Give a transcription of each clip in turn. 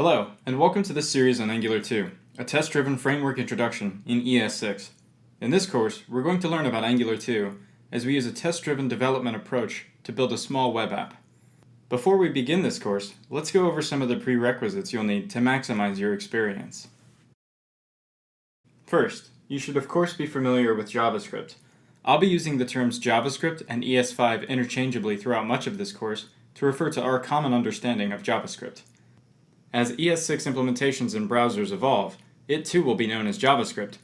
Hello, and welcome to this series on Angular 2, a test-driven framework introduction in ES6. In this course, we're going to learn about Angular 2 as we use a test-driven development approach to build a small web app. Before we begin this course, let's go over some of the prerequisites you'll need to maximize your experience. First, you should of course be familiar with JavaScript. I'll be using the terms JavaScript and ES5 interchangeably throughout much of this course to refer to our common understanding of JavaScript. As ES6 implementations and browsers evolve, it too will be known as JavaScript,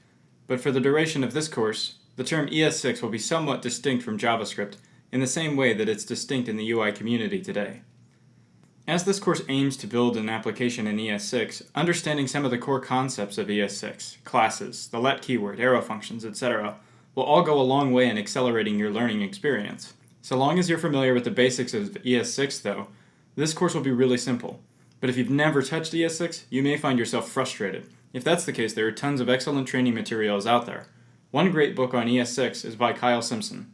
but for the duration of this course, the term ES6 will be somewhat distinct from JavaScript in the same way that it's distinct in the UI community today. As this course aims to build an application in ES6, understanding some of the core concepts of ES6, classes, the let keyword, arrow functions, etc., will all go a long way in accelerating your learning experience. So long as you're familiar with the basics of ES6 though, this course will be really simple. But if you've never touched ES6, you may find yourself frustrated. If that's the case, there are tons of excellent training materials out there. One great book on ES6 is by Kyle Simpson.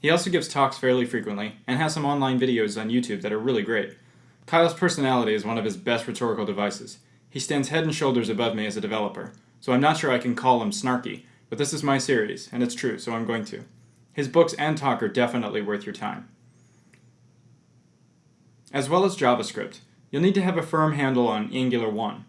He also gives talks fairly frequently, and has some online videos on YouTube that are really great. Kyle's personality is one of his best rhetorical devices. He stands head and shoulders above me as a developer, so I'm not sure I can call him snarky, but this is my series, and it's true, so I'm going to. His books and talk are definitely worth your time. As well as JavaScript, you'll need to have a firm handle on Angular 1.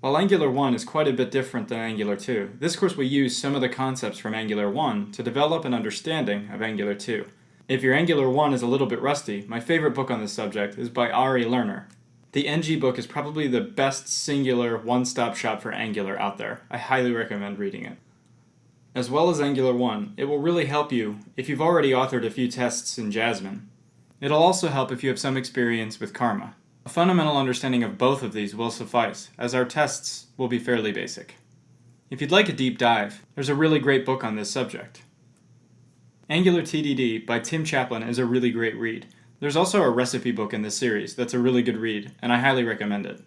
While Angular 1 is quite a bit different than Angular 2, this course will use some of the concepts from Angular 1 to develop an understanding of Angular 2. If your Angular 1 is a little bit rusty, my favorite book on this subject is by Ari Lerner. The NG book is probably the best singular one-stop shop for Angular out there. I highly recommend reading it. As well as Angular 1, it will really help you if you've already authored a few tests in Jasmine. It'll also help if you have some experience with Karma. A fundamental understanding of both of these will suffice, as our tests will be fairly basic. If you'd like a deep dive, there's a really great book on this subject. Angular TDD by Tim Chaplin is a really great read. There's also a recipe book in this series that's a really good read, and I highly recommend it.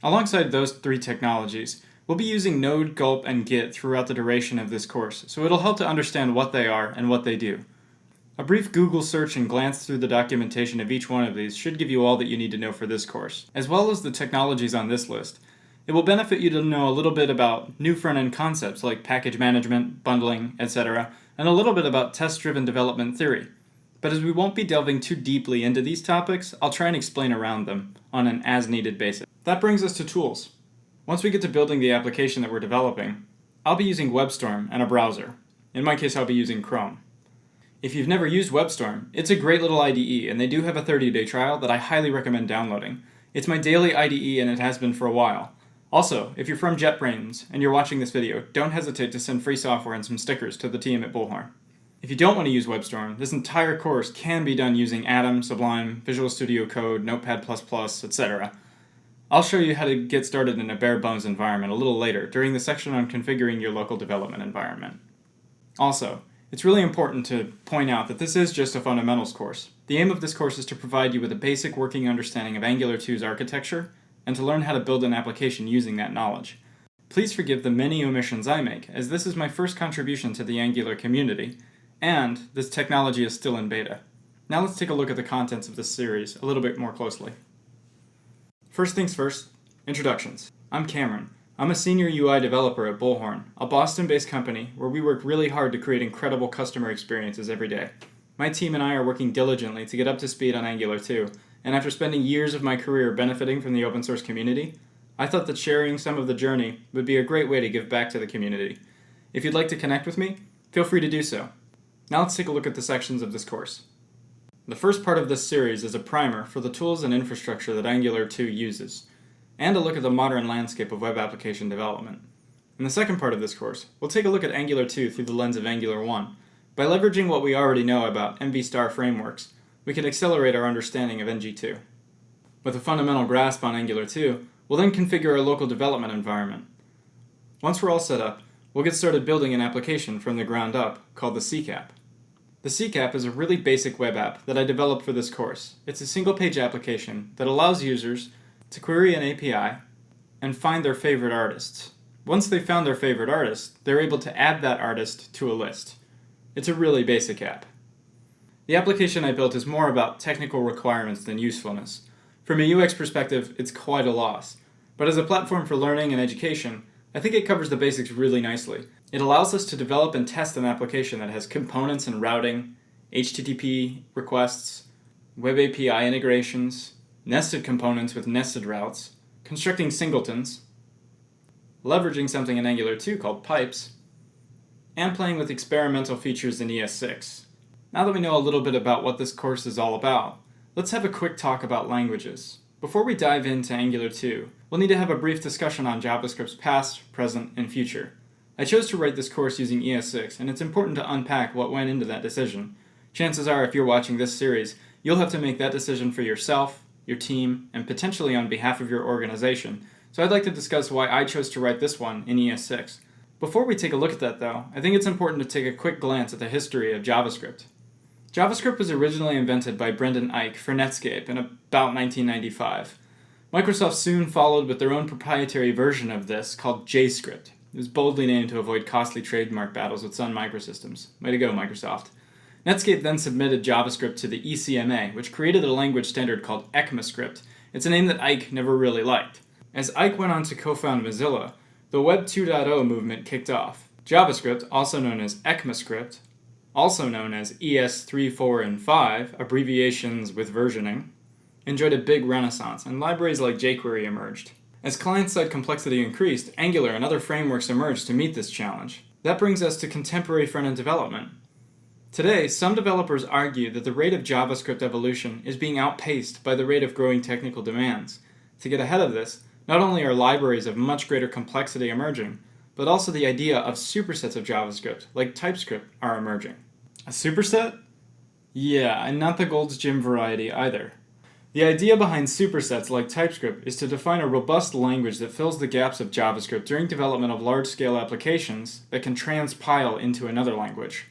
Alongside those three technologies, we'll be using Node, Gulp, and Git throughout the duration of this course, so it'll help to understand what they are and what they do. A brief Google search and glance through the documentation of each one of these should give you all that you need to know for this course. As well as the technologies on this list, it will benefit you to know a little bit about new front-end concepts like package management, bundling, etc., and a little bit about test-driven development theory. But as we won't be delving too deeply into these topics, I'll try and explain around them on an as-needed basis. That brings us to tools. Once we get to building the application that we're developing, I'll be using WebStorm and a browser. In my case, I'll be using Chrome. If you've never used WebStorm, it's a great little IDE, and they do have a 30-day trial that I highly recommend downloading. It's my daily IDE, and it has been for a while. Also, if you're from JetBrains and you're watching this video, don't hesitate to send free software and some stickers to the team at Bullhorn. If you don't want to use WebStorm, this entire course can be done using Atom, Sublime, Visual Studio Code, Notepad++, etc. I'll show you how to get started in a bare-bones environment a little later during the section on configuring your local development environment. Also, it's really important to point out that this is just a fundamentals course. The aim of this course is to provide you with a basic working understanding of Angular 2's architecture and to learn how to build an application using that knowledge. Please forgive the many omissions I make, as this is my first contribution to the Angular community, and this technology is still in beta. Now let's take a look at the contents of this series a little bit more closely. First things first, introductions. I'm Cameron. I'm a senior UI developer at Bullhorn, a Boston-based company where we work really hard to create incredible customer experiences every day. My team and I are working diligently to get up to speed on Angular 2, and after spending years of my career benefiting from the open source community, I thought that sharing some of the journey would be a great way to give back to the community. If you'd like to connect with me, feel free to do so. Now let's take a look at the sections of this course. The first part of this series is a primer for the tools and infrastructure that Angular 2 uses, and a look at the modern landscape of web application development. In the second part of this course, we'll take a look at Angular 2 through the lens of Angular 1. By leveraging what we already know about MV* frameworks, we can accelerate our understanding of NG2. With a fundamental grasp on Angular 2, we'll then configure our local development environment. Once we're all set up, we'll get started building an application from the ground up called the CCAP. The CCAP is a really basic web app that I developed for this course. It's a single-page application that allows users to query an API and find their favorite artists. Once they've found their favorite artist, they're able to add that artist to a list. It's a really basic app. The application I built is more about technical requirements than usefulness. From a UX perspective, it's quite a loss. But as a platform for learning and education, I think it covers the basics really nicely. It allows us to develop and test an application that has components and routing, HTTP requests, Web API integrations, nested components with nested routes, constructing singletons, leveraging something in Angular 2 called pipes, and playing with experimental features in ES6. Now that we know a little bit about what this course is all about, let's have a quick talk about languages. Before we dive into Angular 2, we'll need to have a brief discussion on JavaScript's past, present, and future. I chose to write this course using ES6, and it's important to unpack what went into that decision. Chances are, if you're watching this series, you'll have to make that decision for yourself, your team, and potentially on behalf of your organization. So I'd like to discuss why I chose to write this one in ES6. Before we take a look at that though, I think it's important to take a quick glance at the history of JavaScript. JavaScript was originally invented by Brendan Eich for Netscape in about 1995. Microsoft soon followed with their own proprietary version of this called JScript. It was boldly named to avoid costly trademark battles with Sun Microsystems. Way to go, Microsoft. Netscape then submitted JavaScript to the ECMA, which created a language standard called ECMAScript. It's a name that Eich never really liked. As Eich went on to co-found Mozilla, the Web 2.0 movement kicked off. JavaScript, also known as ECMAScript, also known as ES3, 4, and 5, abbreviations with versioning, enjoyed a big renaissance, and libraries like jQuery emerged. As client-side complexity increased, Angular and other frameworks emerged to meet this challenge. That brings us to contemporary front-end development. Today, some developers argue that the rate of JavaScript evolution is being outpaced by the rate of growing technical demands. To get ahead of this, not only are libraries of much greater complexity emerging, but also the idea of supersets of JavaScript, like Typescript, are emerging. A superset? Yeah, and not the Gold's Gym variety either. The idea behind supersets like Typescript is to define a robust language that fills the gaps of JavaScript during development of large-scale applications that can transpile into another language.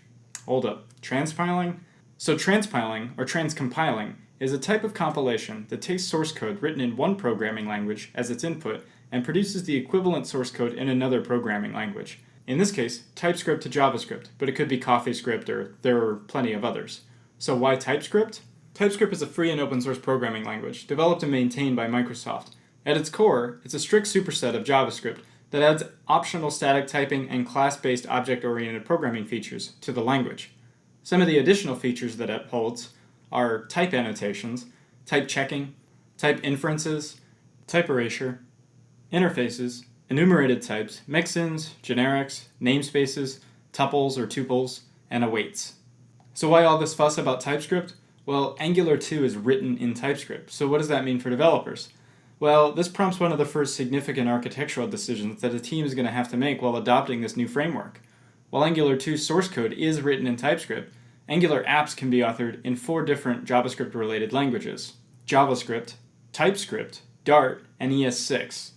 Hold up, transpiling? So transpiling, or transcompiling, is a type of compilation that takes source code written in one programming language as its input and produces the equivalent source code in another programming language. In this case, TypeScript to JavaScript, but it could be CoffeeScript or there are plenty of others. So why TypeScript? TypeScript is a free and open source programming language developed and maintained by Microsoft. At its core, it's a strict superset of JavaScript that adds optional static typing and class-based object-oriented programming features to the language. Some of the additional features that it holds are type annotations, type checking, type inferences, type erasure, interfaces, enumerated types, mix-ins, generics, namespaces, tuples or tuples, and awaits. So why all this fuss about TypeScript? Well, Angular 2 is written in TypeScript, so what does that mean for developers? Well, this prompts one of the first significant architectural decisions that a team is going to have to make while adopting this new framework. While Angular 2's source code is written in TypeScript, Angular apps can be authored in 4 different JavaScript-related languages: JavaScript, TypeScript, Dart, and ES6.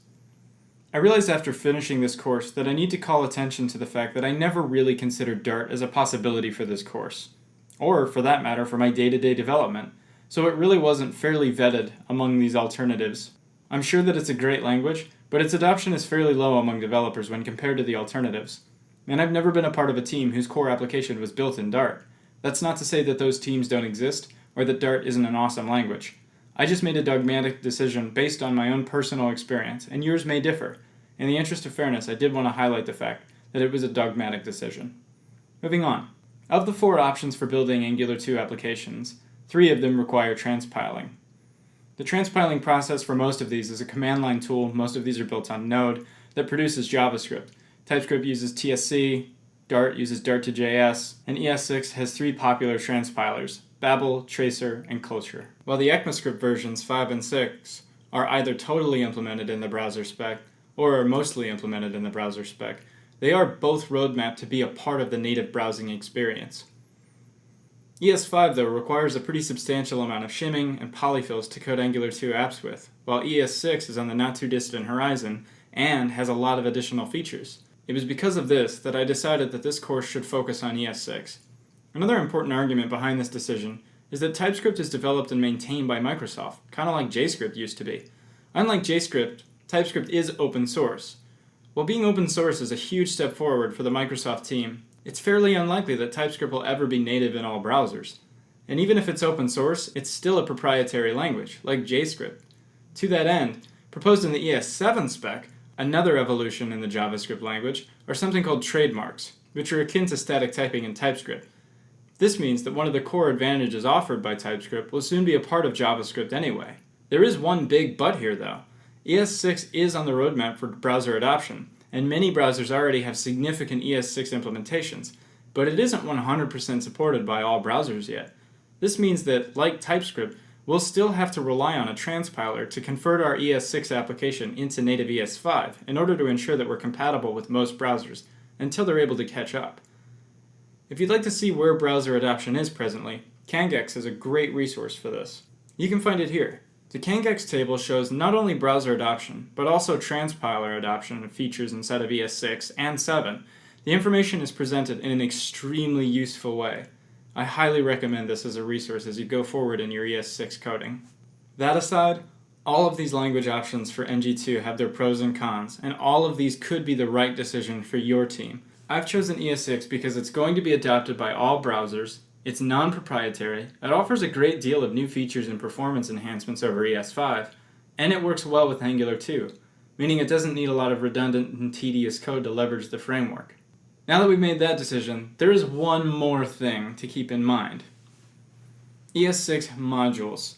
I realized after finishing this course that I need to call attention to the fact that I never really considered Dart as a possibility for this course, or for that matter for my day-to-day development, so it really wasn't fairly vetted among these alternatives. I'm sure that it's a great language, but its adoption is fairly low among developers when compared to the alternatives. And I've never been a part of a team whose core application was built in Dart. That's not to say that those teams don't exist, or that Dart isn't an awesome language. I just made a dogmatic decision based on my own personal experience, and yours may differ. In the interest of fairness, I did want to highlight the fact that it was a dogmatic decision. Moving on. Of the 4 options for building Angular 2 applications, 3 of them require transpiling. The transpiling process for most of these is a command line tool. Most of these are built on Node that produces JavaScript. TypeScript uses TSC, Dart uses Dart2JS, and ES6 has 3 popular transpilers: Babel, Tracer, and Culture. While the ECMAScript versions 5 and 6 are either totally implemented in the browser spec or are mostly implemented in the browser spec, they are both roadmapped to be a part of the native browsing experience. ES5, though, requires a pretty substantial amount of shimming and polyfills to code Angular 2 apps with, while ES6 is on the not-too-distant horizon and has a lot of additional features. It was because of this that I decided that this course should focus on ES6. Another important argument behind this decision is that TypeScript is developed and maintained by Microsoft, kind of like JScript used to be. Unlike JScript, TypeScript is open source. While being open source is a huge step forward for the Microsoft team, it's fairly unlikely that TypeScript will ever be native in all browsers. And even if it's open source, it's still a proprietary language, like JScript. To that end, Proposed in the ES7 spec, another evolution in the JavaScript language, are something called trademarks, which are akin to static typing in TypeScript. This means that one of the core advantages offered by TypeScript will soon be a part of JavaScript anyway. There is one big but here though. ES6 is on the roadmap for browser adoption, and many browsers already have significant ES6 implementations, but it isn't 100% supported by all browsers yet. This means that, like TypeScript, we'll still have to rely on a transpiler to convert our ES6 application into native ES5 in order to ensure that we're compatible with most browsers, until they're able to catch up. If you'd like to see where browser adoption is presently, Cangex is a great resource for this. You can find it here. The Cangex table shows not only browser adoption, but also transpiler adoption of features inside of ES6 and 7. The information is presented in an extremely useful way. I highly recommend this as a resource as you go forward in your ES6 coding. That aside, all of these language options for NG2 have their pros and cons, and all of these could be the right decision for your team. I've chosen ES6 because it's going to be adopted by all browsers, it's non-proprietary, it offers a great deal of new features and performance enhancements over ES5, and it works well with Angular2, meaning it doesn't need a lot of redundant and tedious code to leverage the framework. Now that we've made that decision, there is one more thing to keep in mind. ES6 Modules.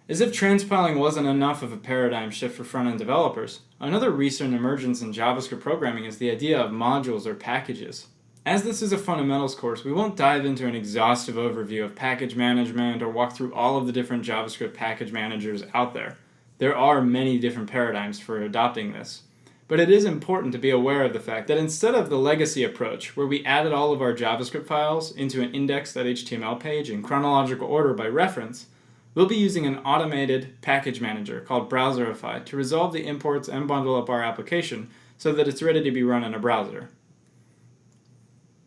As if transpiling wasn't enough of a paradigm shift for front-end developers, another recent emergence in JavaScript programming is the idea of modules or packages. As this is a fundamentals course, we won't dive into an exhaustive overview of package management or walk through all of the different JavaScript package managers out there. There are many different paradigms for adopting this. But it is important to be aware of the fact that instead of the legacy approach, where we added all of our JavaScript files into an index.html page in chronological order by reference, we'll be using an automated package manager called Browserify to resolve the imports and bundle up our application so that it's ready to be run in a browser.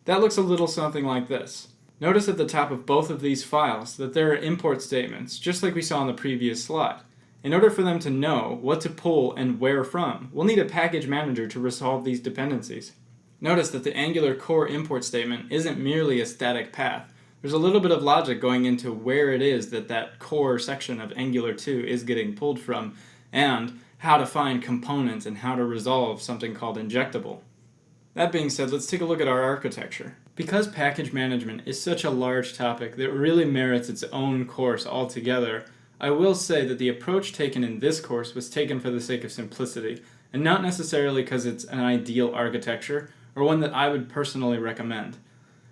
That looks a little something like this. Notice at the top of both of these files that there are import statements, just like we saw in the previous slide. In order for them to know what to pull and where from, we'll need a package manager to resolve these dependencies. Notice that the Angular core import statement isn't merely a static path. There's a little bit of logic going into where it is that that core section of Angular 2 is getting pulled from, and how to find components and how to resolve something called injectable. That being said, let's take a look at our architecture. Because package management is such a large topic that really merits its own course altogether, I will say that the approach taken in this course was taken for the sake of simplicity, and not necessarily because it's an ideal architecture, or one that I would personally recommend.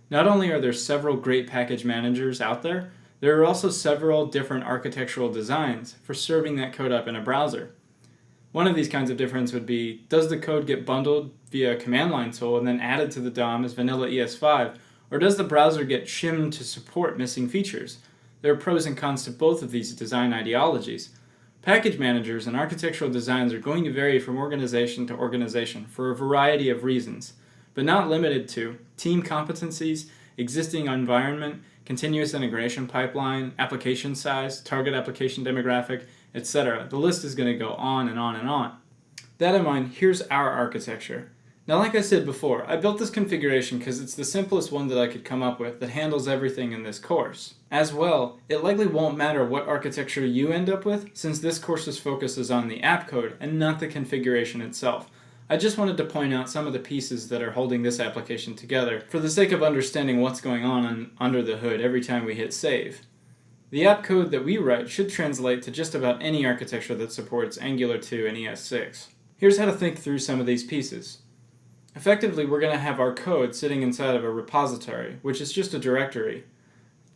Not only are there several great package managers out there, there are also several different architectural designs for serving that code up in a browser. One of these kinds of difference would be, does the code get bundled via a command line tool and then added to the DOM as vanilla ES5, or does the browser get shimmed to support missing features? There are pros and cons to both of these design ideologies. Package managers and architectural designs are going to vary from organization to organization for a variety of reasons, but not limited to team competencies, existing environment, continuous integration pipeline, application size, target application demographic, etc. The list is going to go on and on and on. That in mind, here's our architecture. Now, like I said before, I built this configuration because it's the simplest one that I could come up with that handles everything in this course. As well, it likely won't matter what architecture you end up with, since this course's focus is on the app code and not the configuration itself. I just wanted to point out some of the pieces that are holding this application together for the sake of understanding what's going on under the hood every time we hit save. The app code that we write should translate to just about any architecture that supports Angular 2 and ES6. Here's how to think through some of these pieces. Effectively, we're going to have our code sitting inside of a repository, which is just a directory.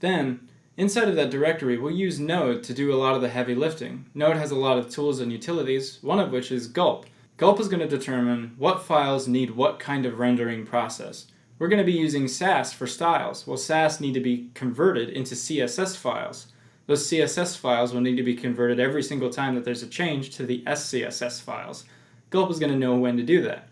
Then, inside of that directory, we'll use Node to do a lot of the heavy lifting. Node has a lot of tools and utilities, one of which is Gulp. Gulp is going to determine what files need what kind of rendering process. We're going to be using Sass for styles. Well, Sass need to be converted into CSS files. Those CSS files will need to be converted every single time that there's a change to the SCSS files. Gulp is going to know when to do that.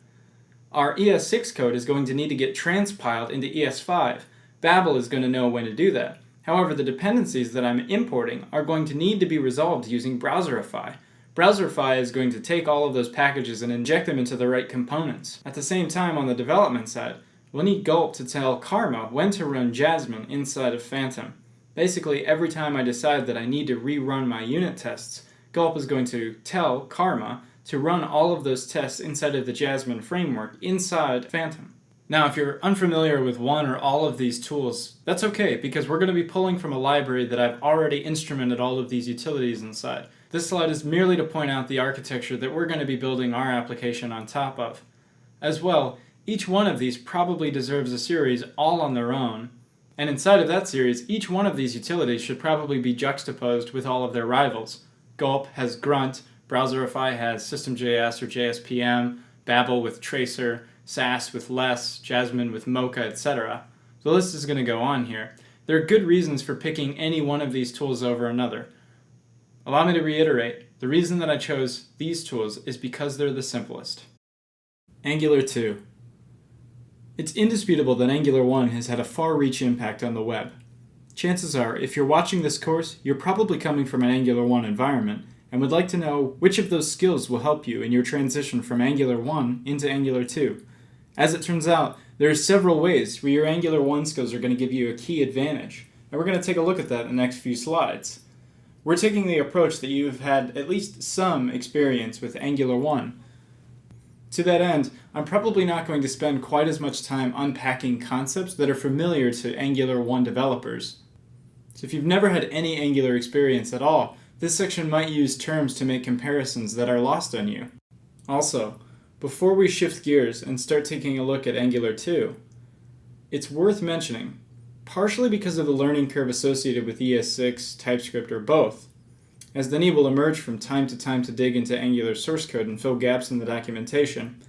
Our ES6 code is going to need to get transpiled into ES5. Babel is going to know when to do that. However, the dependencies that I'm importing are going to need to be resolved using Browserify. Browserify is going to take all of those packages and inject them into the right components. At the same time, on the development side, we'll need Gulp to tell Karma when to run Jasmine inside of Phantom. Basically, every time I decide that I need to rerun my unit tests, Gulp is going to tell Karma to run all of those tests inside of the Jasmine framework inside Phantom. Now, if you're unfamiliar with one or all of these tools, that's okay, because we're going to be pulling from a library that I've already instrumented all of these utilities inside. This slide is merely to point out the architecture that we're going to be building our application on top of. As well, each one of these probably deserves a series all on their own, and inside of that series, each one of these utilities should probably be juxtaposed with all of their rivals. Gulp has Grunt, Browserify has System.js or JSPM, Babel with Tracer, Sass with Less, Jasmine with Mocha, etc. The list is going to go on here. There are good reasons for picking any one of these tools over another. Allow me to reiterate, the reason that I chose these tools is because they're the simplest. Angular2. It's indisputable that Angular 1 has had a far-reaching impact on the web. Chances are, if you're watching this course, you're probably coming from an Angular 1 environment and would like to know which of those skills will help you in your transition from Angular 1 into Angular 2. As it turns out, there are several ways where your Angular 1 skills are going to give you a key advantage, and we're going to take a look at that in the next few slides. We're taking the approach that you've had at least some experience with Angular 1. To that end, I'm probably not going to spend quite as much time unpacking concepts that are familiar to Angular 1 developers. So if you've never had any Angular experience at all, this section might use terms to make comparisons that are lost on you. Also, before we shift gears and start taking a look at Angular 2, it's worth mentioning, partially because of the learning curve associated with ES6, TypeScript, or both, as the need will emerge from time to dig into Angular source code and fill gaps in the documentation,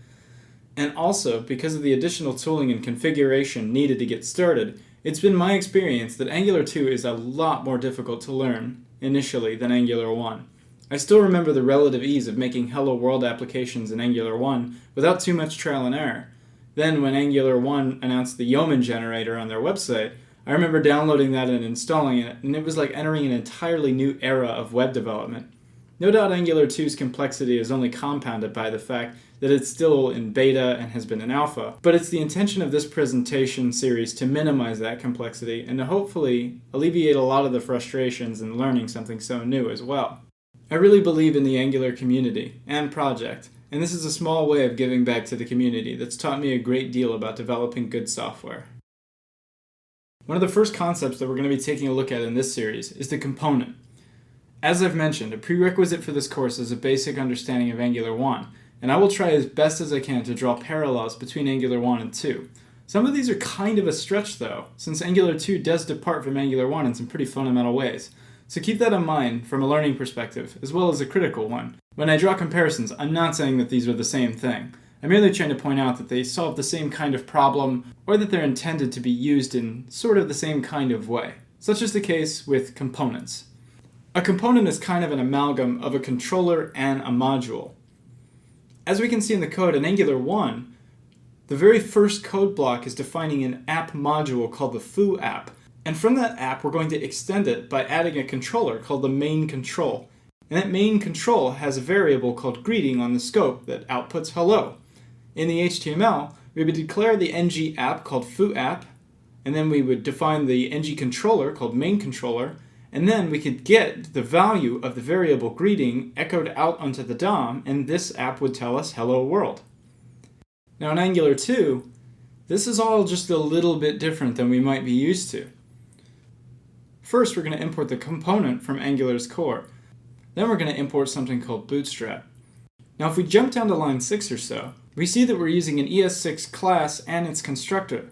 and also because of the additional tooling and configuration needed to get started, it's been my experience that Angular 2 is a lot more difficult to learn initially than Angular 1. I still remember the relative ease of making Hello World applications in Angular 1 without too much trial and error. Then when Angular 1 announced the Yeoman generator on their website, I remember downloading that and installing it, and it was like entering an entirely new era of web development. No doubt Angular 2's complexity is only compounded by the fact that it's still in beta and has been in alpha, but it's the intention of this presentation series to minimize that complexity and to hopefully alleviate a lot of the frustrations in learning something so new as well. I really believe in the Angular community and project, and this is a small way of giving back to the community that's taught me a great deal about developing good software. One of the first concepts that we're going to be taking a look at in this series is the component. As I've mentioned, a prerequisite for this course is a basic understanding of Angular 1, and I will try as best as I can to draw parallels between Angular 1 and 2. Some of these are kind of a stretch though, since Angular 2 does depart from Angular 1 in some pretty fundamental ways. So keep that in mind from a learning perspective, as well as a critical one. When I draw comparisons, I'm not saying that these are the same thing. I'm merely trying to point out that they solve the same kind of problem, or that they're intended to be used in sort of the same kind of way. Such is the case with components. A component is kind of an amalgam of a controller and a module. As we can see in the code in Angular 1, the very first code block is defining an app module called the foo app, and from that app we're going to extend it by adding a controller called the main control. And that main control has a variable called greeting on the scope that outputs hello. In the HTML, we would declare the ng app called foo app, and then we would define the ng controller called main controller, and then we could get the value of the variable greeting echoed out onto the DOM, and this app would tell us hello world. Now in Angular 2, this is all just a little bit different than we might be used to. First, we're going to import the component from Angular's core. Then we're going to import something called Bootstrap. Now if we jump down to line 6 or so, we see that we're using an ES6 class and its constructor.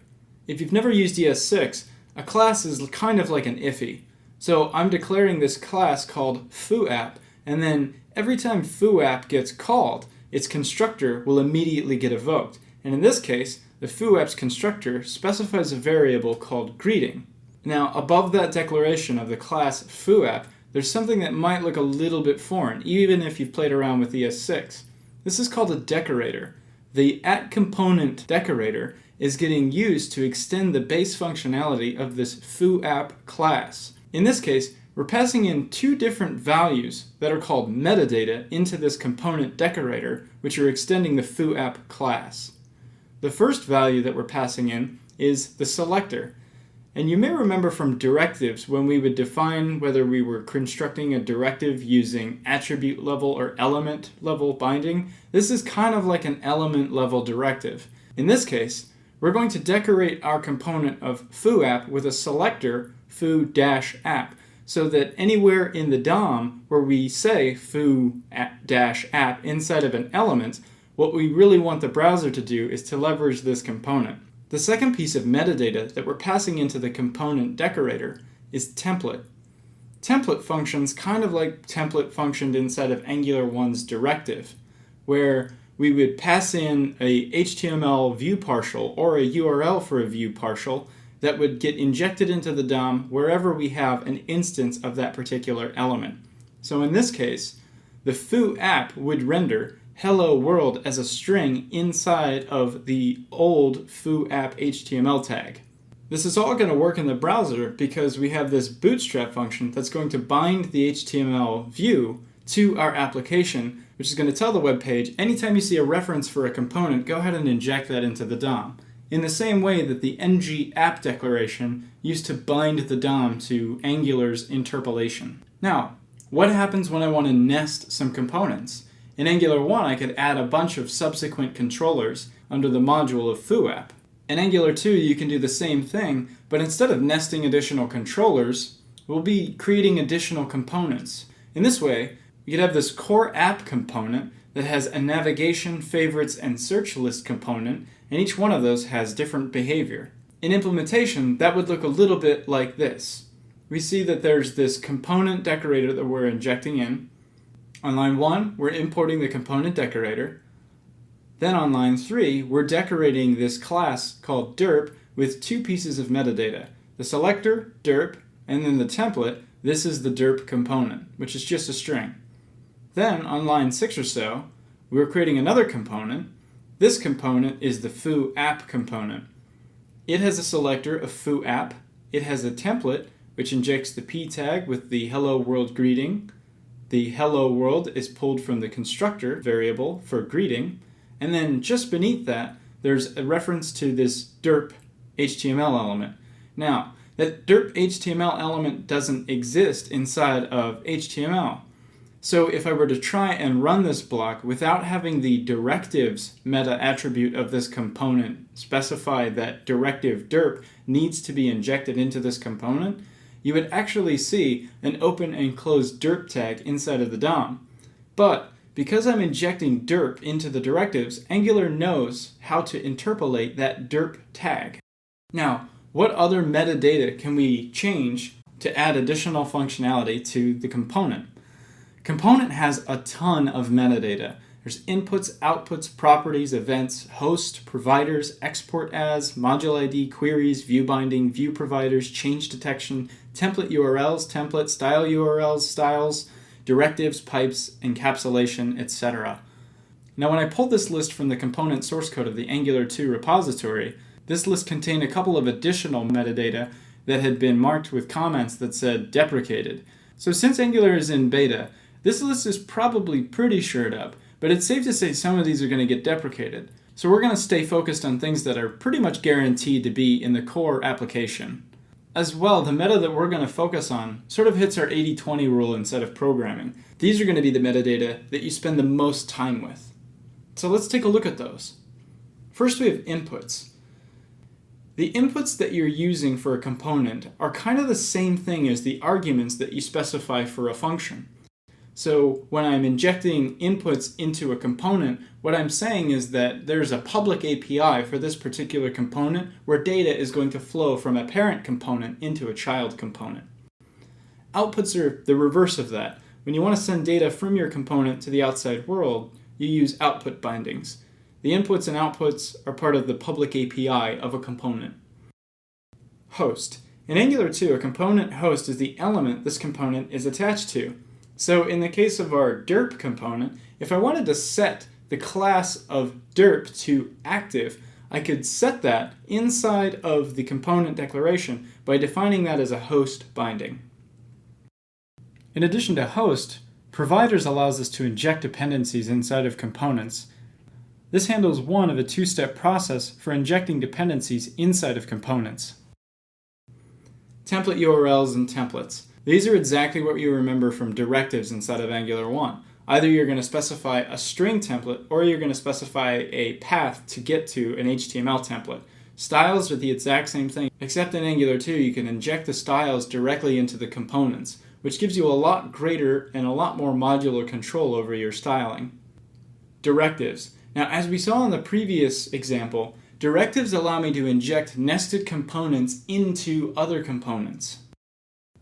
If you've never used ES6, a class is kind of like an iffy. So I'm declaring this class called fooApp, and then every time fooApp gets called, its constructor will immediately get evoked. And in this case, the fooApp's constructor specifies a variable called greeting. Now, above that declaration of the class fooApp, there's something that might look a little bit foreign, even if you've played around with ES6. This is called a decorator. The @component decorator is getting used to extend the base functionality of this fooApp class. In this case, we're passing in two different values that are called metadata into this component decorator, which are extending the fooApp class. The first value that we're passing in is the selector. And you may remember from directives when we would define whether we were constructing a directive using attribute level or element level binding. This is kind of like an element level directive. In this case, we're going to decorate our component of foo_app with a selector foo-app so that anywhere in the DOM where we say foo-app inside of an element, what we really want the browser to do is to leverage this component. The second piece of metadata that we're passing into the component decorator is template. Template functions kind of like template functioned inside of Angular1's directive, where we would pass in a HTML view partial or a URL for a view partial that would get injected into the DOM wherever we have an instance of that particular element. So in this case, the foo_app would render hello world as a string inside of the old foo_app HTML tag. This is all going to work in the browser because we have this bootstrap function that's going to bind the HTML view to our application, which is going to tell the web page, anytime you see a reference for a component, go ahead and inject that into the DOM. In the same way that the ng app declaration used to bind the DOM to Angular's interpolation. Now, what happens when I want to nest some components? In Angular1, I could add a bunch of subsequent controllers under the module of foo_app. In Angular2, you can do the same thing, but instead of nesting additional controllers, we'll be creating additional components. In this way, we could have this core app component that has a navigation, favorites, and search list component, and each one of those has different behavior. In implementation, that would look a little bit like this. We see that there's this component decorator that we're injecting in. On line 1, we're importing the component decorator. Then on line 3, we're decorating this class called derp with two pieces of metadata. The selector, derp, and then the template, this is the derp component, which is just a string. Then on line 6 or so, we're creating another component. This component is the foo_app component. It has a selector of foo_app. It has a template, which injects the p tag with the hello world greeting. The hello world is pulled from the constructor variable for greeting, and then just beneath that, there's a reference to this derp HTML element. Now, that derp HTML element doesn't exist inside of HTML. So if I were to try and run this block without having the directives meta attribute of this component specify that directive derp needs to be injected into this component, you would actually see an open and closed derp tag inside of the DOM. But because I'm injecting derp into the directives, Angular knows how to interpolate that derp tag. Now, what other metadata can we change to add additional functionality to the component? Component has a ton of metadata. There's inputs, outputs, properties, events, host, providers, export as, module ID, queries, view binding, view providers, change detection, template URLs, template, style URLs, styles, directives, pipes, encapsulation, etc. Now when I pulled this list from the component source code of the Angular2 repository, this list contained a couple of additional metadata that had been marked with comments that said deprecated. So since Angular is in beta, this list is probably pretty shored up, but it's safe to say some of these are going to get deprecated. So we're going to stay focused on things that are pretty much guaranteed to be in the core application. As well, the meta that we're going to focus on sort of hits our 80-20 rule instead of programming. These are going to be the metadata that you spend the most time with. So let's take a look at those. First we have inputs. The inputs that you're using for a component are kind of the same thing as the arguments that you specify for a function. So when I'm injecting inputs into a component, what I'm saying is that there's a public API for this particular component where data is going to flow from a parent component into a child component. Outputs are the reverse of that. When you want to send data from your component to the outside world, you use output bindings. The inputs and outputs are part of the public API of a component. Host. In Angular2, a component host is the element this component is attached to. So in the case of our derp component, if I wanted to set the class of derp to active, I could set that inside of the component declaration by defining that as a host binding. In addition to host, providers allows us to inject dependencies inside of components. This handles one of a two-step process for injecting dependencies inside of components. template URLs and templates. These are exactly what you remember from directives inside of Angular 1. Either you're going to specify a string template or you're going to specify a path to get to an HTML template. Styles are the exact same thing, except in Angular 2 you can inject the styles directly into the components, which gives you a lot greater and a lot more modular control over your styling. Directives. Now, as we saw in the previous example, directives allow me to inject nested components into other components.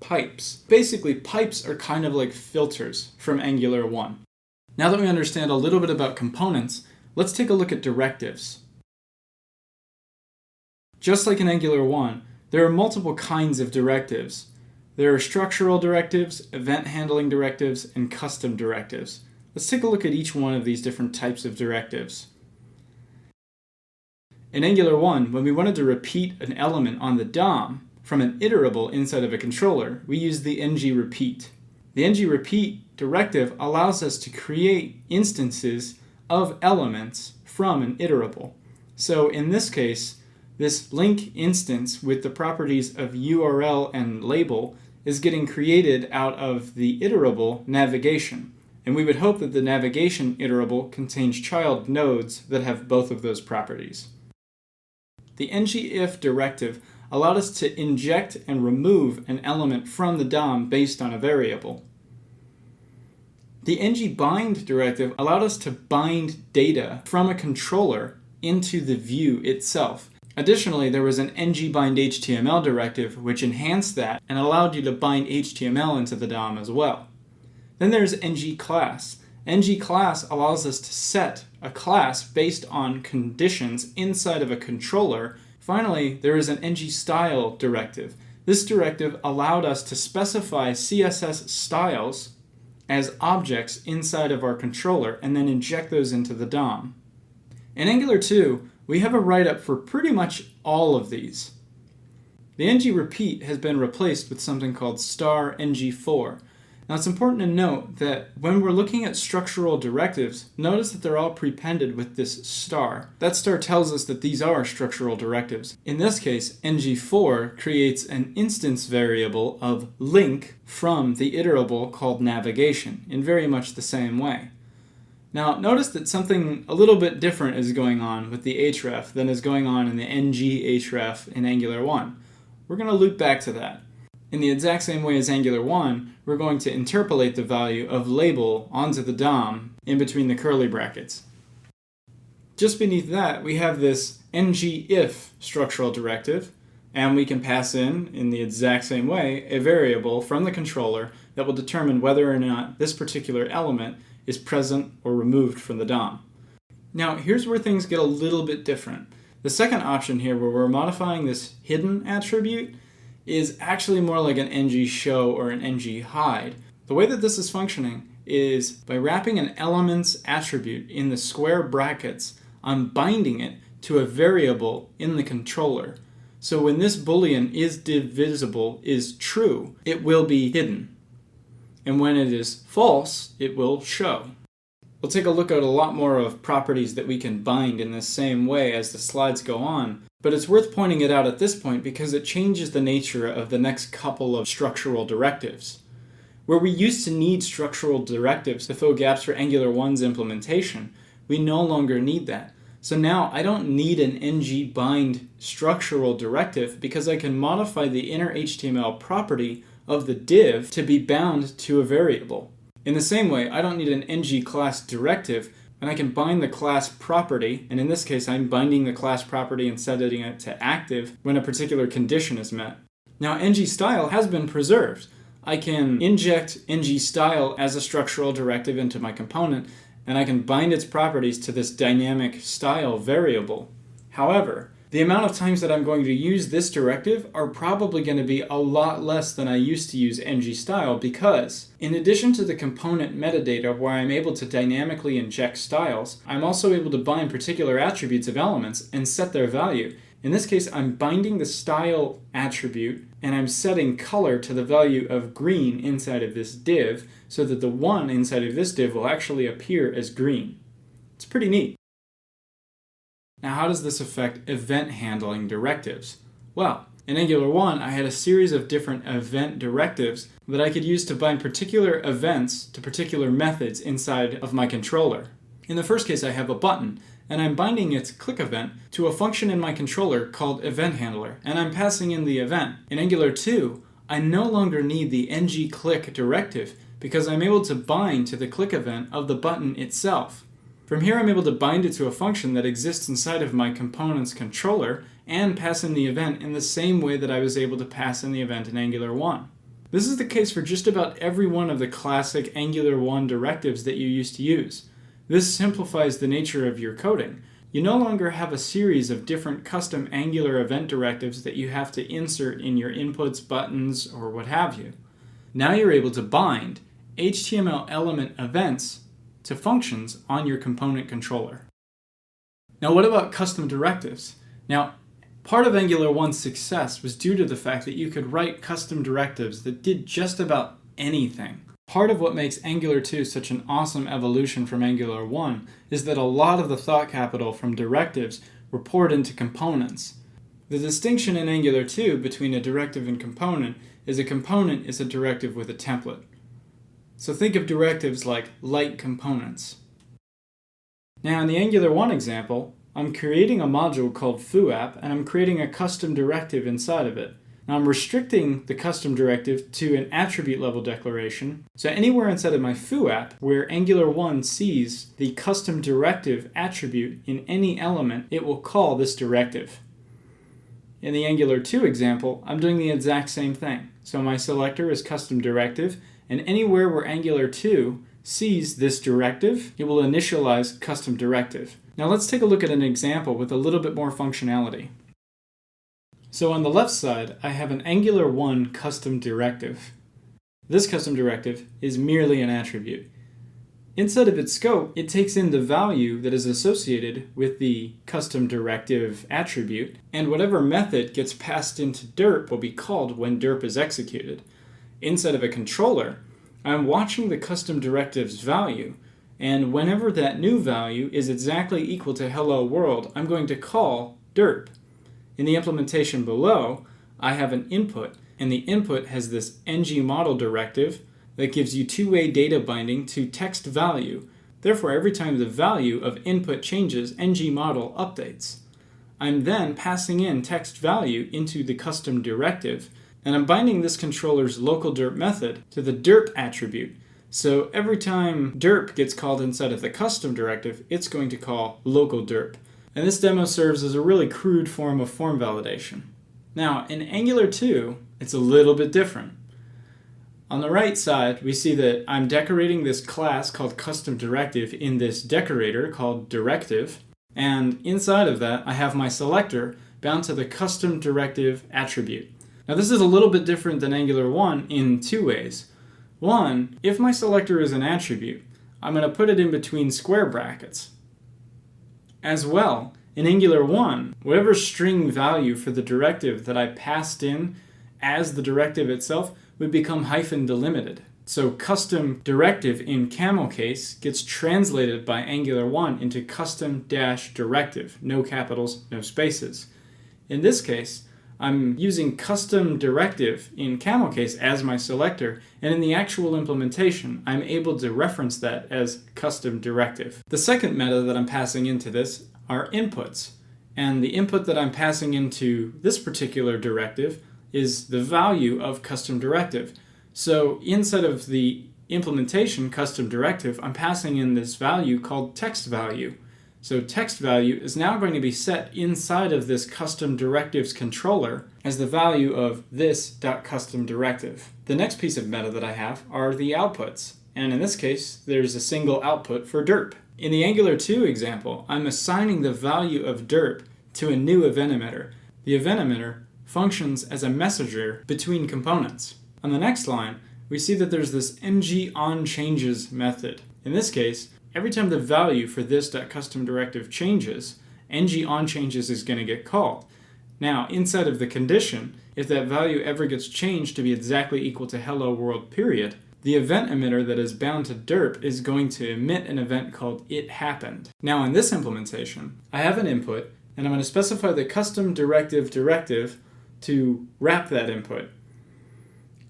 Pipes. Basically, pipes are kind of like filters from Angular 1. Now that we understand a little bit about components, let's take a look at directives. Just like in Angular 1, there are multiple kinds of directives. There are structural directives, event handling directives, and custom directives. Let's take a look at each one of these different types of directives. In Angular 1, when we wanted to repeat an element on the DOM from an iterable inside of a controller, we use the ngRepeat. The ngRepeat directive allows us to create instances of elements from an iterable. So in this case, this link instance with the properties of URL and label is getting created out of the iterable navigation. And we would hope that the navigation iterable contains child nodes that have both of those properties. The ngIf directive allowed us to inject and remove an element from the DOM based on a variable. The ngBind directive allowed us to bind data from a controller into the view itself. Additionally, there was an ngBindHTML directive which enhanced that and allowed you to bind HTML into the DOM as well. Then there's ngClass. ngClass allows us to set a class based on conditions inside of a controller. Finally, there is an ngStyle directive. This directive allowed us to specify CSS styles as objects inside of our controller and then inject those into the DOM. In Angular 2, we have a write-up for pretty much all of these. The ngRepeat has been replaced with something called *ng4. Now it's important to note that when we're looking at structural directives, notice that they're all prepended with this star. That star tells us that these are structural directives. In this case, ng4 creates an instance variable of link from the iterable called navigation in very much the same way. Now notice that something a little bit different is going on with the href than is going on in the nghref in Angular 1. We're going to loop back to that. In the exact same way as Angular 1, we're going to interpolate the value of label onto the DOM in between the curly brackets. Just beneath that, we have this ngIf structural directive, and we can pass in the exact same way, a variable from the controller that will determine whether or not this particular element is present or removed from the DOM. Now, here's where things get a little bit different. The second option here, where we're modifying this hidden attribute, is actually more like an ngShow or an ngHide. The way that this is functioning is by wrapping an element's attribute in the square brackets, I'm binding it to a variable in the controller. So when this boolean is divisible is true, it will be hidden. And when it is false, it will show. We'll take a look at a lot more of properties that we can bind in the same way as the slides go on, but it's worth pointing it out at this point because it changes the nature of the next couple of structural directives. Where we used to need structural directives to fill gaps for Angular 1's implementation, we no longer need that. So now I don't need an ngBind structural directive because I can modify the inner HTML property of the div to be bound to a variable. In the same way, I don't need an ngClass directive, and I can bind the class property, and in this case I'm binding the class property and setting it to active when a particular condition is met. Now ngStyle has been preserved. I can inject ngStyle as a structural directive into my component, and I can bind its properties to this dynamic style variable. However, the amount of times that I'm going to use this directive are probably going to be a lot less than I used to use ngStyle because, in addition to the component metadata where I'm able to dynamically inject styles, I'm also able to bind particular attributes of elements and set their value. In this case, I'm binding the style attribute and I'm setting color to the value of green inside of this div so that the one inside of this div will actually appear as green. It's pretty neat. Now, how does this affect event handling directives? Well, In Angular 1, I had a series of different event directives that I could use to bind particular events to particular methods inside of my controller. In the first case, I have a button, and I'm binding its click event to a function in my controller called eventHandler, and I'm passing in the event. In Angular 2, I no longer need the ngClick directive because I'm able to bind to the click event of the button itself. From here, I'm able to bind it to a function that exists inside of my component's controller and pass in the event in the same way that I was able to pass in the event in Angular 1. This is the case for just about every one of the classic Angular 1 directives that you used to use. This simplifies the nature of your coding. You no longer have a series of different custom Angular event directives that you have to insert in your inputs, buttons, or what have you. Now you're able to bind HTML element events to functions on your component controller. Now what about custom directives? Now, part of Angular 1's success was due to the fact that you could write custom directives that did just about anything. Part of what makes Angular 2 such an awesome evolution from Angular 1 is that a lot of the thought capital from directives were poured into components. The distinction in Angular 2 between a directive and component is a component is a directive with a template. So think of directives like light components. Now in the Angular 1 example, I'm creating a module called fooApp and I'm creating a custom directive inside of it. Now I'm restricting the custom directive to an attribute level declaration. So anywhere inside of my fooApp where Angular 1 sees the custom directive attribute in any element, it will call this directive. In the Angular 2 example, I'm doing the exact same thing. So my selector is custom directive, and anywhere where Angular 2 sees this directive, it will initialize custom directive. Now let's take a look at an example with a little bit more functionality. So on the left side, I have an Angular 1 custom directive. This custom directive is merely an attribute. Inside of its scope, it takes in the value that is associated with the custom directive attribute, and whatever method gets passed into derp will be called when derp is executed. Inside of a controller, I'm watching the custom directive's value, and whenever that new value is exactly equal to hello world, I'm going to call derp. In the implementation below, I have an input, and the input has this ngModel directive that gives you two-way data binding to text value. Therefore, every time the value of input changes, ngModel updates. I'm then passing in text value into the custom directive, and I'm binding this controller's local derp method to the derp attribute. So every time derp gets called inside of the custom directive, it's going to call local derp. And this demo serves as a really crude form of form validation. Now, in Angular 2, it's a little bit different. On the right side, we see that I'm decorating this class called custom directive in this decorator called Directive. And inside of that, I have my selector bound to the custom directive attribute. Now this is a little bit different than Angular 1 in two ways. One, if my selector is an attribute, I'm going to put it in between square brackets. As well, in Angular 1, whatever string value for the directive that I passed in as the directive itself would become hyphen delimited. So custom directive in camel case gets translated by Angular 1 into custom-directive, no capitals, no spaces. In this case, I'm using custom directive in camel case as my selector, and in the actual implementation, I'm able to reference that as custom directive. The second meta that I'm passing into this are inputs, and the input that I'm passing into this particular directive is the value of custom directive. So inside of the implementation custom directive, I'm passing in this value called text value. So text value is now going to be set inside of this custom directives controller as the value of this.custom directive. The next piece of meta that I have are the outputs. And in this case, there's a single output for derp. In the Angular 2 example, I'm assigning the value of derp to a new event emitter. The event emitter functions as a messenger between components. On the next line, we see that there's this ngOnChanges method. In this case, every time the value for this.custom directive changes, ngOnChanges is going to get called. Now, inside of the condition, if that value ever gets changed to be exactly equal to hello world period, the event emitter that is bound to derp is going to emit an event called itHappened. Now in this implementation, I have an input, and I'm going to specify the custom directive to wrap that input.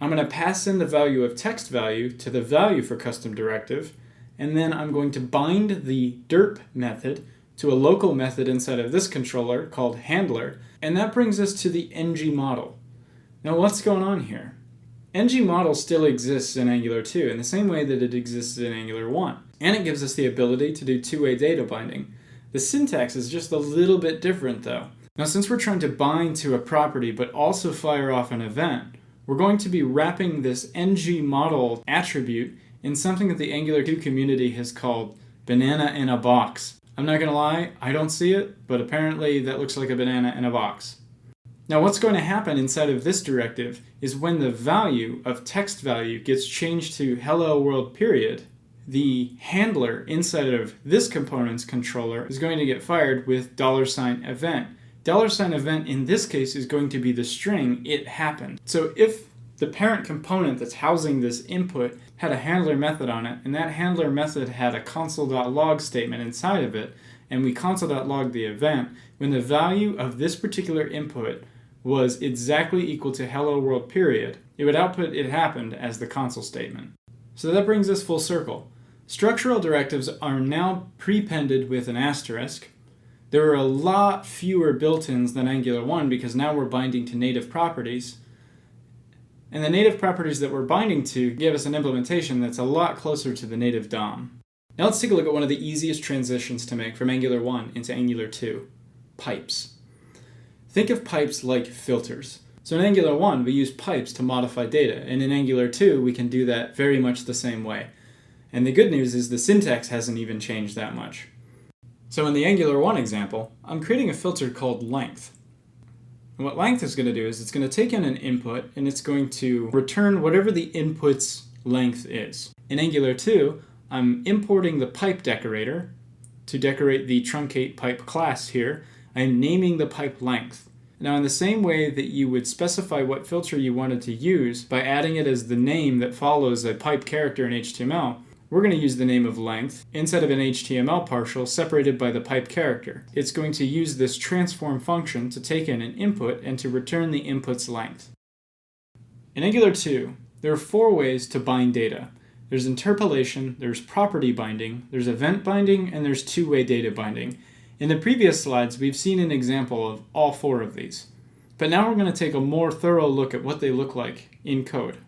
I'm going to pass in the value of text value to the value for custom directive, and then I'm going to bind the derp method to a local method inside of this controller called handler, and that brings us to the ng model. Now what's going on here? ng model still exists in Angular 2 in the same way that it exists in Angular 1, and it gives us the ability to do two-way data binding. The syntax is just a little bit different though. Now since we're trying to bind to a property but also fire off an event, we're going to be wrapping this ng model attribute in something that the Angular 2 community has called banana in a box. I'm not going to lie, I don't see it, but apparently that looks like a banana in a box. Now what's going to happen inside of this directive is when the value of text value gets changed to hello world period, the handler inside of this component's controller is going to get fired with $event. $event in this case is going to be the string it happened. So if the parent component that's housing this input had a handler method on it, and that handler method had a console.log statement inside of it, and we console.log the event, when the value of this particular input was exactly equal to hello world period, it would output it happened as the console statement. So that brings us full circle. Structural directives are now prepended with an asterisk. There are a lot fewer built-ins than Angular 1 because now we're binding to native properties. And the native properties that we're binding to give us an implementation that's a lot closer to the native DOM. Now let's take a look at one of the easiest transitions to make from Angular 1 into Angular 2, pipes. Think of pipes like filters. So in Angular 1, we use pipes to modify data, and in Angular 2, we can do that very much the same way. And the good news is the syntax hasn't even changed that much. So in the Angular 1 example, I'm creating a filter called length. And what length is going to do is it's going to take in an input, and it's going to return whatever the input's length is. In Angular 2, I'm importing the pipe decorator to decorate the truncate pipe class here. I'm naming the pipe length. Now in the same way that you would specify what filter you wanted to use by adding it as the name that follows a pipe character in HTML, we're going to use the name of length instead of an HTML partial separated by the pipe character. It's going to use this transform function to take in an input and to return the input's length. In Angular 2, there are 4 ways to bind data. There's interpolation, there's property binding, there's event binding, and there's two-way data binding. In the previous slides, we've seen an example of all 4 of these. But now we're going to take a more thorough look at what they look like in code.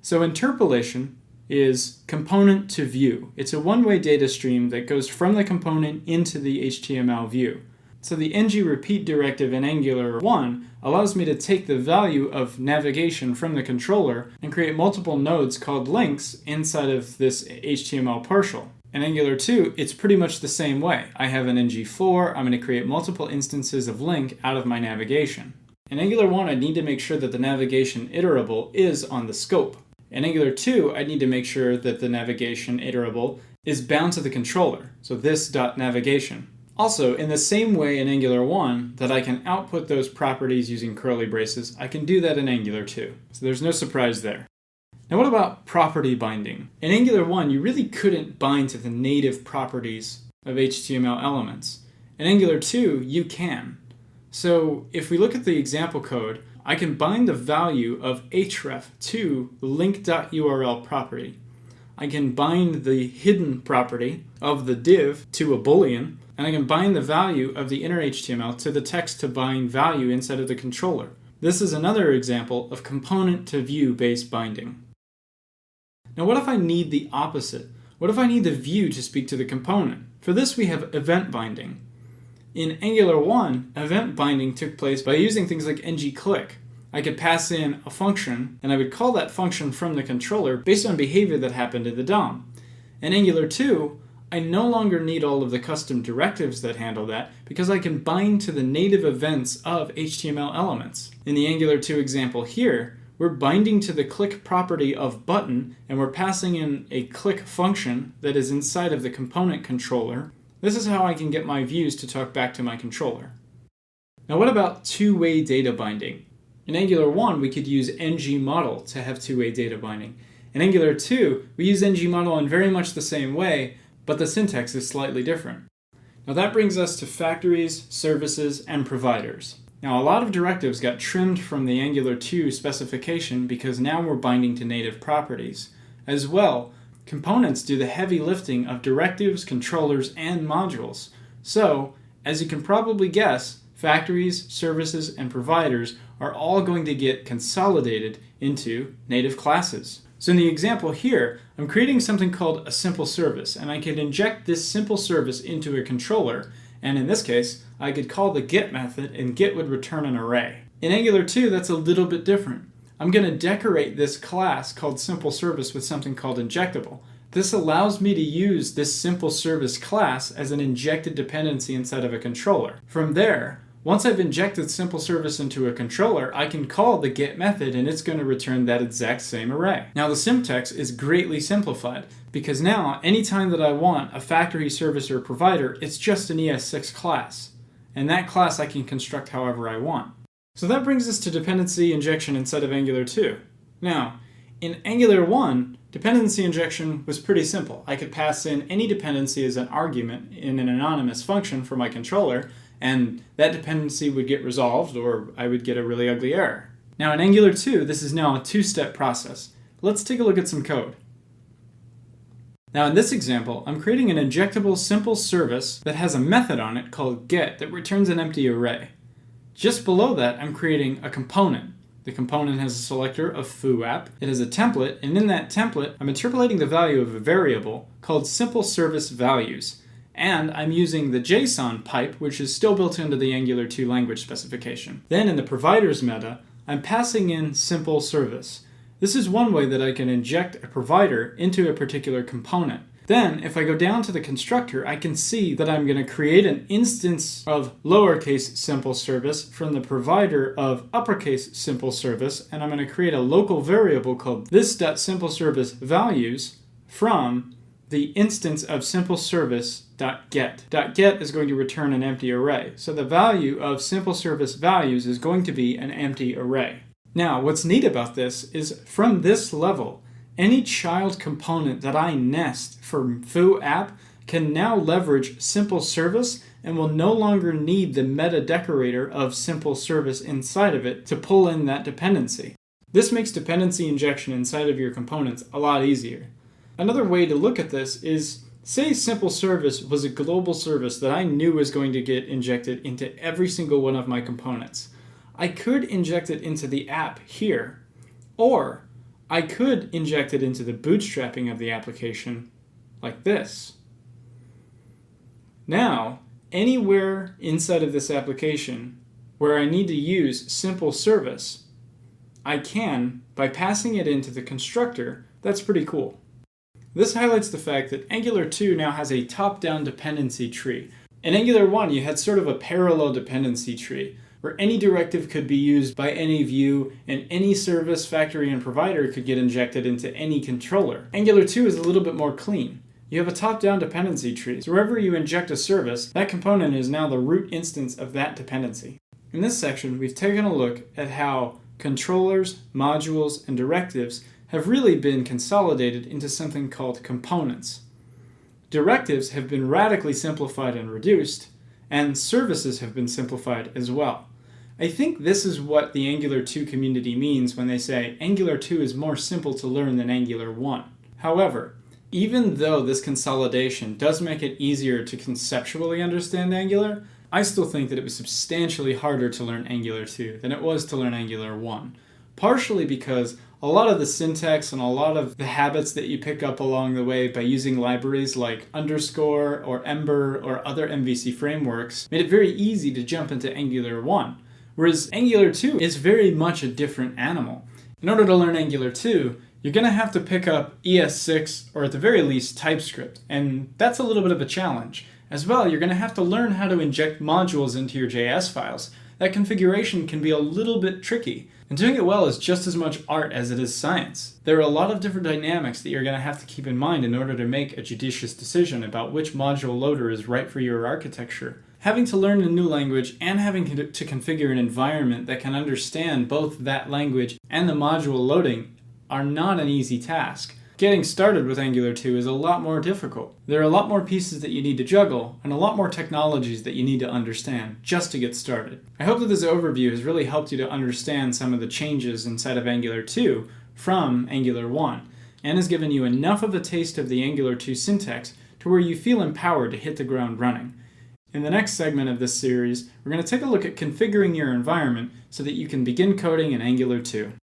So interpolation is component-to-view. It's a one-way data stream that goes from the component into the HTML view. So the ng-repeat directive in Angular 1 allows me to take the value of navigation from the controller and create multiple nodes called links inside of this HTML partial. In Angular 2, it's pretty much the same way. I have an ng4, I'm going to create multiple instances of link out of my navigation. In Angular 1, I need to make sure that the navigation iterable is on the scope. In Angular 2, I need to make sure that the navigation iterable is bound to the controller, so this.navigation. Also, in the same way in Angular 1 that I can output those properties using curly braces, I can do that in Angular 2. So there's no surprise there. Now what about property binding? In Angular 1, you really couldn't bind to the native properties of HTML elements. In Angular 2, you can. So if we look at the example code, I can bind the value of href to the link.url property. I can bind the hidden property of the div to a boolean, and I can bind the value of the inner HTML to the text to bind value inside of the controller. This is another example of component-to-view based binding. Now what if I need the opposite? What if I need the view to speak to the component? For this we have event binding. In Angular 1, event binding took place by using things like ngClick. I could pass in a function, and I would call that function from the controller based on behavior that happened in the DOM. In Angular 2, I no longer need all of the custom directives that handle that because I can bind to the native events of HTML elements. In the Angular 2 example here, we're binding to the click property of button, and we're passing in a click function that is inside of the component controller. This is how I can get my views to talk back to my controller. Now what about two-way data binding? In Angular 1, we could use ngModel to have two-way data binding. In Angular 2, we use ngModel in very much the same way, but the syntax is slightly different. Now that brings us to factories, services, and providers. Now, a lot of directives got trimmed from the Angular 2 specification because now we're binding to native properties. As well, components do the heavy lifting of directives, controllers, and modules. So, as you can probably guess, factories, services, and providers are all going to get consolidated into native classes. So in the example here, I'm creating something called a simple service, and I can inject this simple service into a controller, and in this case, I could call the get method, and get would return an array. In Angular 2, that's a little bit different. I'm going to decorate this class called simple service with something called injectable. This allows me to use this simple service class as an injected dependency inside of a controller. From there, once I've injected simple service into a controller, I can call the get method and it's going to return that exact same array. Now the syntax is greatly simplified because now anytime that I want a factory, service, or provider, it's just an ES6 class. And that class I can construct however I want. So that brings us to dependency injection inside of Angular 2. Now, in Angular 1, dependency injection was pretty simple. I could pass in any dependency as an argument in an anonymous function for my controller, and that dependency would get resolved, or I would get a really ugly error. Now in Angular 2, this is now a two-step process. Let's take a look at some code. Now in this example, I'm creating an injectable simple service that has a method on it called get that returns an empty array. Just below that, I'm creating a component. The component has a selector of foo app. It has a template, and in that template, I'm interpolating the value of a variable called simple service values. And I'm using the JSON pipe, which is still built into the Angular 2 language specification. Then in the providers meta, I'm passing in simple service. This is one way that I can inject a provider into a particular component. Then, if I go down to the constructor, I can see that I'm going to create an instance of lowercase simple service from the provider of uppercase simple service, and I'm going to create a local variable called this.simpleServiceValues from the instance of simpleService.get. .get is going to return an empty array. So the value of simpleServiceValues is going to be an empty array. Now, what's neat about this is from this level, any child component that I nest for foo app can now leverage simple service and will no longer need the meta decorator of simple service inside of it to pull in that dependency. This makes dependency injection inside of your components a lot easier. Another way to look at this is, say simple service was a global service that I knew was going to get injected into every single one of my components. I could inject it into the app here, or I could inject it into the bootstrapping of the application like this. Now, anywhere inside of this application where I need to use simple service, I can by passing it into the constructor. That's pretty cool. This highlights the fact that Angular 2 now has a top-down dependency tree. In Angular 1, you had sort of a parallel dependency tree, where any directive could be used by any view, and any service, factory, and provider could get injected into any controller. Angular 2 is a little bit more clean. You have a top-down dependency tree, so wherever you inject a service, that component is now the root instance of that dependency. In this section, we've taken a look at how controllers, modules, and directives have really been consolidated into something called components. Directives have been radically simplified and reduced, and services have been simplified as well. I think this is what the Angular 2 community means when they say Angular 2 is more simple to learn than Angular 1. However, even though this consolidation does make it easier to conceptually understand Angular, I still think that it was substantially harder to learn Angular 2 than it was to learn Angular 1. Partially because a lot of the syntax and a lot of the habits that you pick up along the way by using libraries like Underscore or Ember or other MVC frameworks made it very easy to jump into Angular 1. Whereas Angular 2 is very much a different animal. In order to learn Angular 2, you're going to have to pick up ES6 or at the very least Typescript, and that's a little bit of a challenge. As well, you're going to have to learn how to inject modules into your JS files. That configuration can be a little bit tricky, and doing it well is just as much art as it is science. There are a lot of different dynamics that you're going to have to keep in mind in order to make a judicious decision about which module loader is right for your architecture. Having to learn a new language and having to configure an environment that can understand both that language and the module loading are not an easy task. Getting started with Angular 2 is a lot more difficult. There are a lot more pieces that you need to juggle, and a lot more technologies that you need to understand just to get started. I hope that this overview has really helped you to understand some of the changes inside of Angular 2 from Angular 1, and has given you enough of a taste of the Angular 2 syntax to where you feel empowered to hit the ground running. In the next segment of this series, we're going to take a look at configuring your environment so that you can begin coding in Angular 2.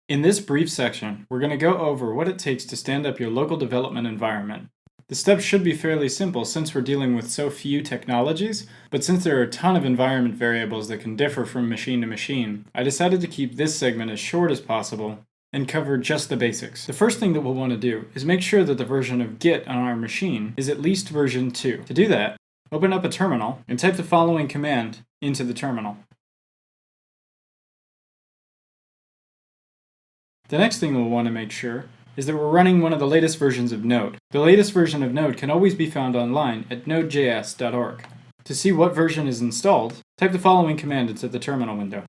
In this brief section, we're going to go over what it takes to stand up your local development environment. The steps should be fairly simple since we're dealing with so few technologies, but since there are a ton of environment variables that can differ from machine to machine, I decided to keep this segment as short as possible and cover just the basics. The first thing that we'll want to do is make sure that the version of Git on our machine is at least version 2. To do that, open up a terminal and type the following command into the terminal. The next thing we'll want to make sure is that we're running one of the latest versions of Node. The latest version of Node can always be found online at nodejs.org. To see what version is installed, type the following command into the terminal window.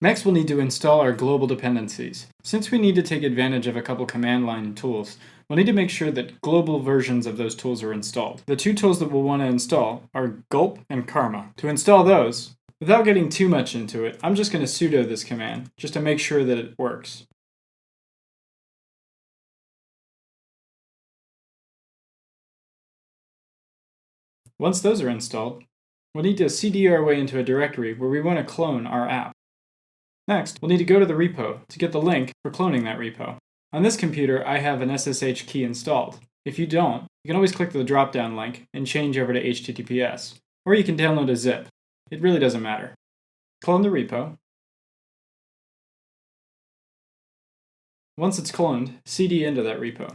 Next, we'll need to install our global dependencies. Since we need to take advantage of a couple command line tools, we'll need to make sure that global versions of those tools are installed. The two tools that we'll want to install are Gulp and Karma. To install those, without getting too much into it, I'm just going to sudo this command, just to make sure that it works. Once those are installed, we'll need to cd our way into a directory where we want to clone our app. Next, we'll need to go to the repo to get the link for cloning that repo. On this computer, I have an SSH key installed. If you don't, you can always click the drop-down link and change over to HTTPS, or you can download a zip. It really doesn't matter. Clone the repo. Once it's cloned, cd into that repo.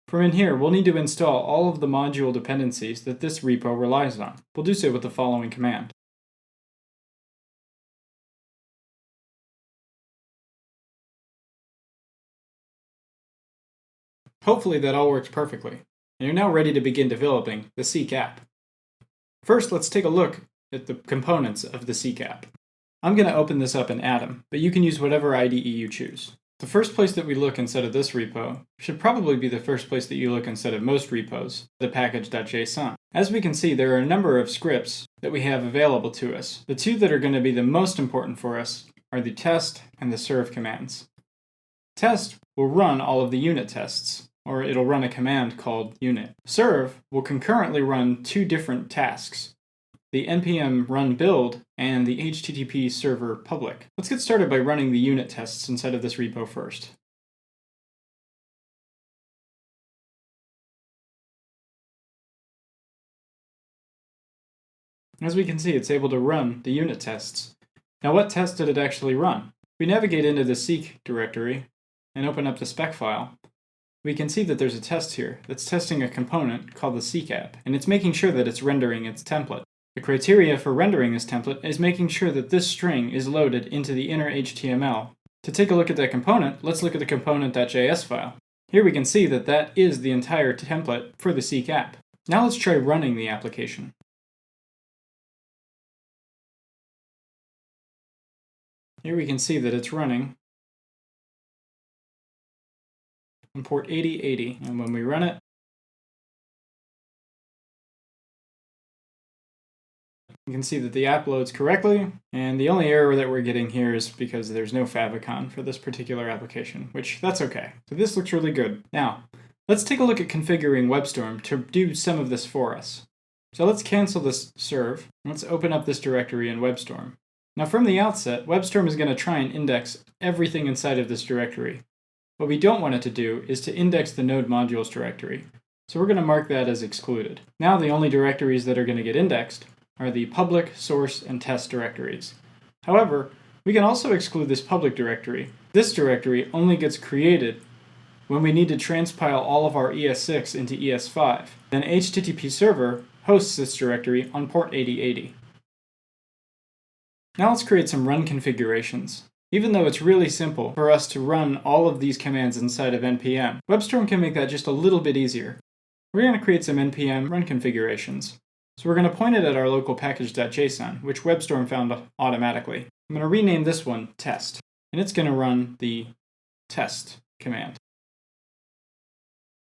From in here, we'll need to install all of the module dependencies that this repo relies on. We'll do so with the following command. Hopefully that all works perfectly, and you're now ready to begin developing the Seek app. First, let's take a look at the components of the Seek app. I'm going to open this up in Atom, but you can use whatever IDE you choose. The first place that we look instead of this repo should probably be the first place that you look instead of most repos, the package.json. As we can see, there are a number of scripts that we have available to us. The two that are going to be the most important for us are the test and the serve commands. Test will run all of the unit tests, or it'll run a command called unit. Serve will concurrently run two different tasks, the npm run build and the HTTP server public. Let's get started by running the unit tests inside of this repo first. As we can see, it's able to run the unit tests. Now, what test did it actually run? If we navigate into the Seek directory and open up the spec file, we can see that there's a test here that's testing a component called the Seek app, and it's making sure that it's rendering its template. The criteria for rendering this template is making sure that this string is loaded into the inner HTML. To take a look at that component, let's look at the component.js file. Here we can see that that is the entire template for the Seek app. Now let's try running the application. Here we can see that it's running on port 8080, and when we run it, you can see that the app loads correctly, and the only error that we're getting here is because there's no favicon for this particular application, which that's okay. So this looks really good. Now, let's take a look at configuring WebStorm to do some of this for us. So let's cancel this serve. Let's open up this directory in WebStorm. Now from the outset, WebStorm is going to try and index everything inside of this directory. What we don't want it to do is to index the node modules directory. So we're going to mark that as excluded. Now the only directories that are going to get indexed are the public, source, and test directories. However, we can also exclude this public directory. This directory only gets created when we need to transpile all of our ES6 into ES5. Then HTTP server hosts this directory on port 8080. Now let's create some run configurations. Even though it's really simple for us to run all of these commands inside of npm, WebStorm can make that just a little bit easier. We're going to create some npm run configurations. So we're going to point it at our local package.json, which WebStorm found automatically. I'm going to rename this one test, and it's going to run the test command.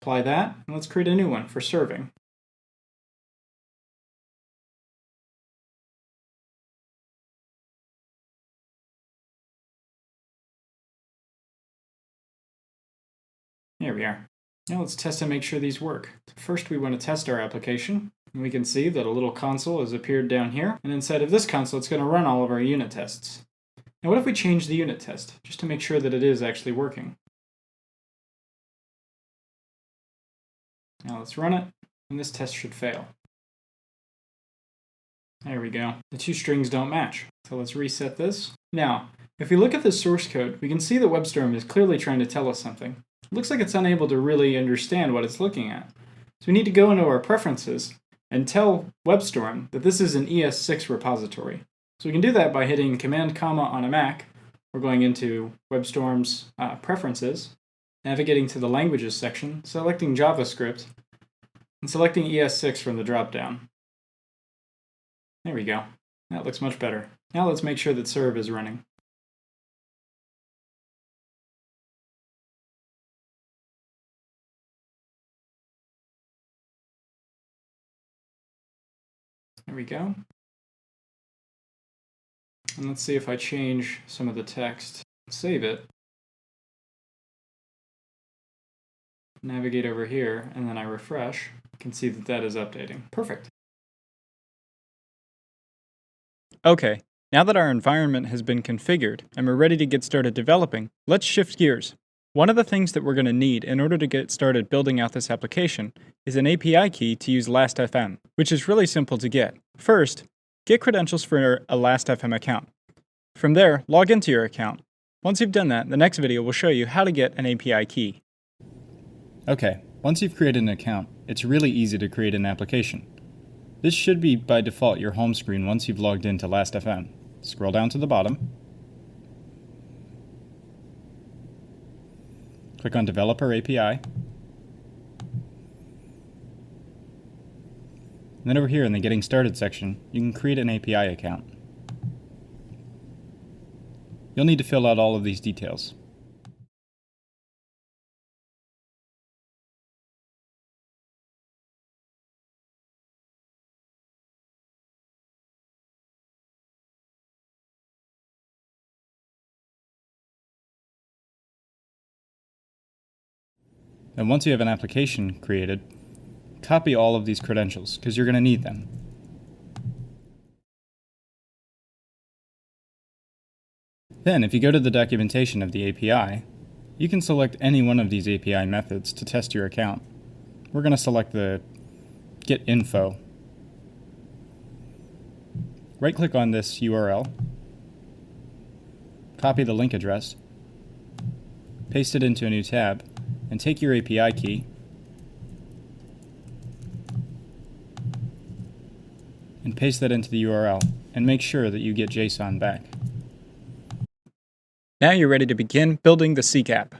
Apply that, and let's create a new one for serving. There we are. Now let's test and make sure these work. First we want to test our application. And we can see that a little console has appeared down here. And inside of this console it's going to run all of our unit tests. Now what if we change the unit test, just to make sure that it is actually working? Now let's run it, and this test should fail. There we go. The two strings don't match. So let's reset this. Now, if we look at the source code, we can see that WebStorm is clearly trying to tell us something. It looks like it's unable to really understand what it's looking at. So we need to go into our preferences and tell WebStorm that this is an ES6 repository. So we can do that by hitting Command comma on a Mac. We're going into WebStorm's preferences, navigating to the languages section, selecting JavaScript, and selecting ES6 from the dropdown. There we go. That looks much better. Now let's make sure that serve is running. There we go. And let's see if I change some of the text. Save it. Navigate over here, and then I refresh. You can see that that is updating. Perfect. Okay, now that our environment has been configured and we're ready to get started developing, let's shift gears. One of the things that we're going to need in order to get started building out this application is an API key to use LastFM, which is really simple to get. First, get credentials for a LastFM account. From there, log into your account. Once you've done that, the next video will show you how to get an API key. Okay, once you've created an account, it's really easy to create an application. This should be by default your home screen once you've logged into LastFM. Scroll down to the bottom. Click on Developer API. And then over here in the Getting Started section, you can create an API account. You'll need to fill out all of these details. And once you have an application created, copy all of these credentials, because you're going to need them. Then, if you go to the documentation of the API, you can select any one of these API methods to test your account. We're going to select the Get Info. Right-click on this URL, copy the link address, paste it into a new tab, and take your API key and paste that into the URL, and make sure that you get JSON back. Now you're ready to begin building the Seek app.